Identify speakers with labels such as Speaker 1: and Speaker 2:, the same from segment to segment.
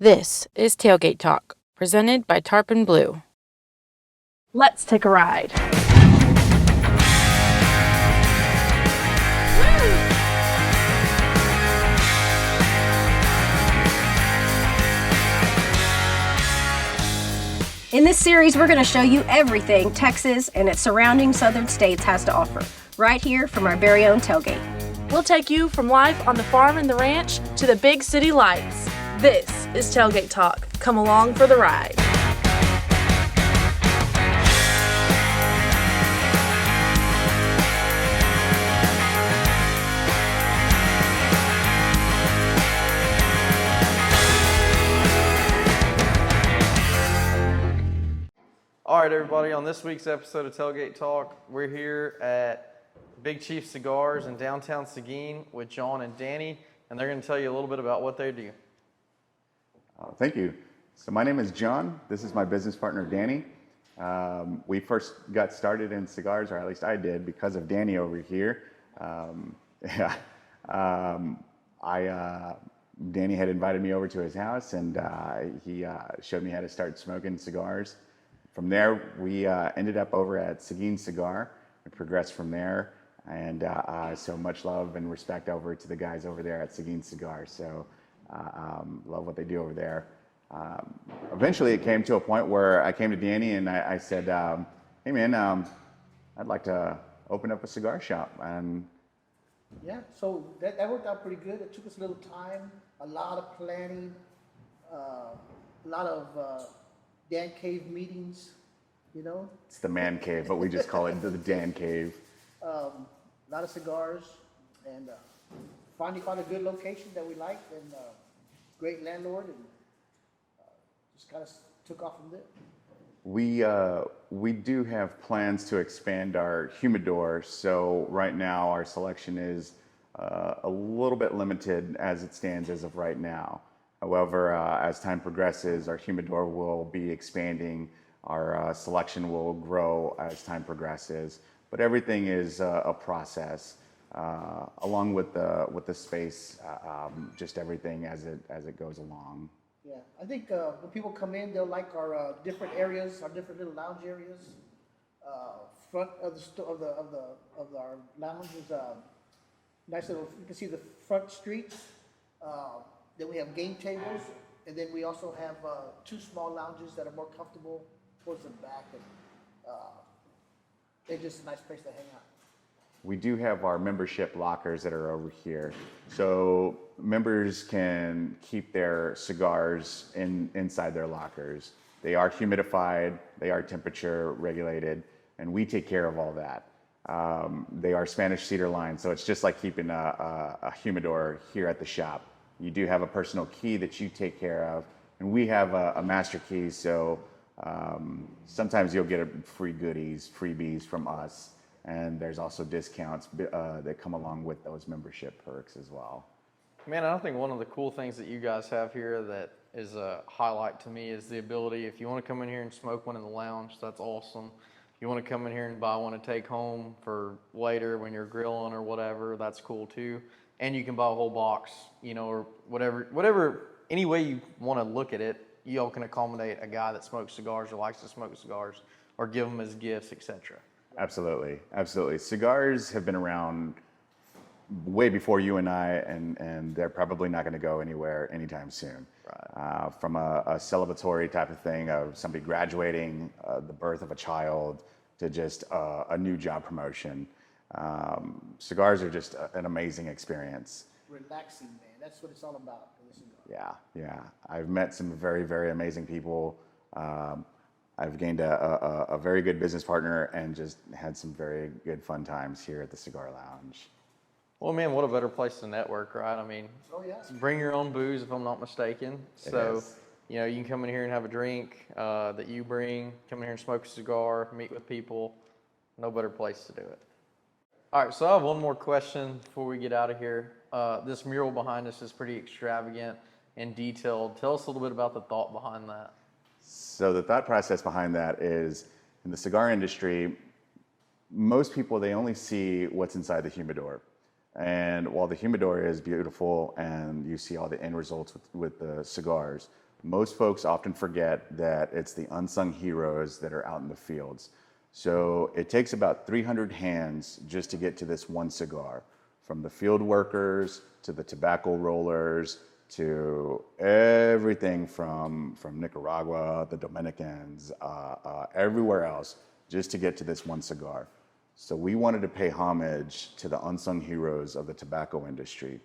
Speaker 1: This is Tailgate Talk, presented by Tarpon Blue.
Speaker 2: Let's take a ride. In this series, we're going to show you everything Texas and its surrounding southern states has to offer, right here from our very own tailgate.
Speaker 3: We'll take you from life on the farm and the ranch to the big city lights. This is Tailgate Talk. Come along for the ride.
Speaker 4: All right, everybody, on this week's episode of Tailgate Talk, we're here at Big Chief Cigars in downtown Seguin with John and Danny, and they're going to tell you a little bit about what they do.
Speaker 5: Thank you. So my name is John. This is my business partner, Danny. We first got started in cigars, or at least I did, because of Danny over here. Danny had invited me over to his house, and he showed me how to start smoking cigars. From there, we ended up over at Seguin Cigar. We progressed from there, and so much love and respect over to the guys over there at Seguin Cigar. So love what they do over there. Eventually, it came to a point where I came to Danny and I said, "Hey, man, I'd like to open up a cigar shop." And
Speaker 6: yeah, so that worked out pretty good. It took us a little time, a lot of planning, a lot of Dan Cave meetings, you know.
Speaker 5: it's the man cave, but we just call it the Dan Cave.
Speaker 6: A lot of cigars, and finally found a good location that we liked, and great landlord, and just kind of took off from there.
Speaker 5: We do have plans to expand our humidor, so right now our selection is a little bit limited as it stands as of right now. However, as time progresses, our humidor will be expanding. Our selection will grow as time progresses, but everything is a process, along with the space, just everything as it goes along.
Speaker 6: Yeah, I think when people come in, they'll like our different areas, our different little lounge areas. Front of our lounge is nice little. You can see the front streets. Then we have game tables, and then we also have two small lounges that are more comfortable towards the back, and they're just a nice place to hang out.
Speaker 5: We do have our membership lockers that are over here, so members can keep their cigars inside their lockers. They are humidified, they are temperature regulated, and we take care of all that. They are Spanish cedar lined, so it's just like keeping a humidor here at the shop. You do have a personal key that you take care of, and we have a master key, so sometimes you'll get free goodies, freebies from us, and there's also discounts that come along with those membership perks as well.
Speaker 4: Man, I think one of the cool things that you guys have here that is a highlight to me is the ability, if you want to come in here and smoke one in the lounge, that's awesome. If you want to come in here and buy one to take home for later when you're grilling or whatever, that's cool too. And you can buy a whole box, you know, or whatever, any way you want to look at it, you all can accommodate a guy that smokes cigars or likes to smoke cigars, or give them as gifts, etc.
Speaker 5: Absolutely, absolutely. Cigars have been around way before you and I, and they're probably not going to go anywhere anytime soon. Right. From a celebratory type of thing of somebody graduating, the birth of a child, to just a new job promotion. Cigars are just an amazing experience.
Speaker 6: Relaxing, man. That's what it's all about. In the cigar.
Speaker 5: Yeah. I've met some very, very amazing people. I've gained a very good business partner and just had some very good fun times here at the Cigar Lounge.
Speaker 4: Well, man, what a better place to network, right? I mean,
Speaker 6: Oh yeah.
Speaker 4: bring your own booze, if I'm not mistaken. So, you know, you can come in here and have a drink that you bring, come in here and smoke a cigar, meet with people. No better place to do it. All right, so I have one more question before we get out of here. This mural behind us is pretty extravagant and detailed. Tell us a little bit about the thought behind that.
Speaker 5: So the thought process behind that is, in the cigar industry, most people, they only see what's inside the humidor. And while the humidor is beautiful and you see all the end results with the cigars, Most folks often forget that it's the unsung heroes that are out in the fields. So it takes about 300 hands just to get to this one cigar, from the field workers to the tobacco rollers to everything from Nicaragua, the Dominicans, everywhere else, just to get to this one cigar. So we wanted to pay homage to the unsung heroes of the tobacco industry.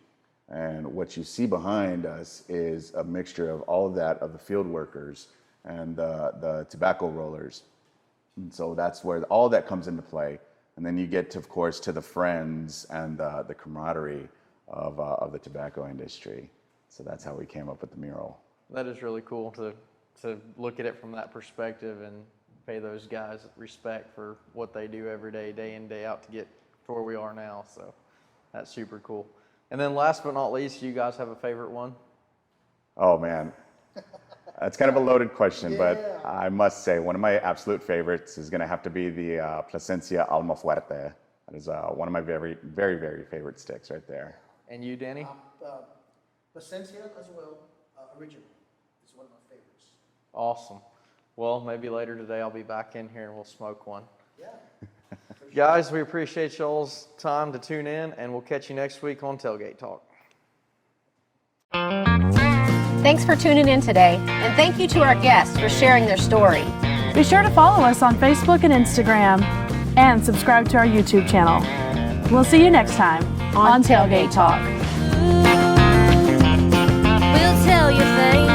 Speaker 5: And what you see behind us is a mixture of all of that, of the field workers and the tobacco rollers. And so that's where all that comes into play. And then you get to, of course, to the friends and the camaraderie of the tobacco industry. So that's how we came up with the mural.
Speaker 4: That is really cool to look at it from that perspective and pay those guys respect for what they do every day, day in, day out to get to where we are now. So that's super cool. And then last but not least, you guys have a favorite one?
Speaker 5: Oh man, that's kind of a loaded question, but I must say one of my absolute favorites is going to have to be the Plasencia Alma Fuerte. That is one of my very, very, very favorite sticks right there.
Speaker 4: And you, Danny?
Speaker 6: Plasencia as well, original. It's one of my favorites.
Speaker 4: Awesome. Well, maybe later today I'll be back in here and we'll smoke one.
Speaker 6: Yeah.
Speaker 4: Guys, we appreciate y'all's time to tune in, and we'll catch you next week on Tailgate Talk.
Speaker 2: Thanks for tuning in today, and thank you to our guests for sharing their story.
Speaker 3: Be sure to follow us on Facebook and Instagram, and subscribe to our YouTube channel. We'll see you next time on Tailgate Talk.
Speaker 7: We'll tell you things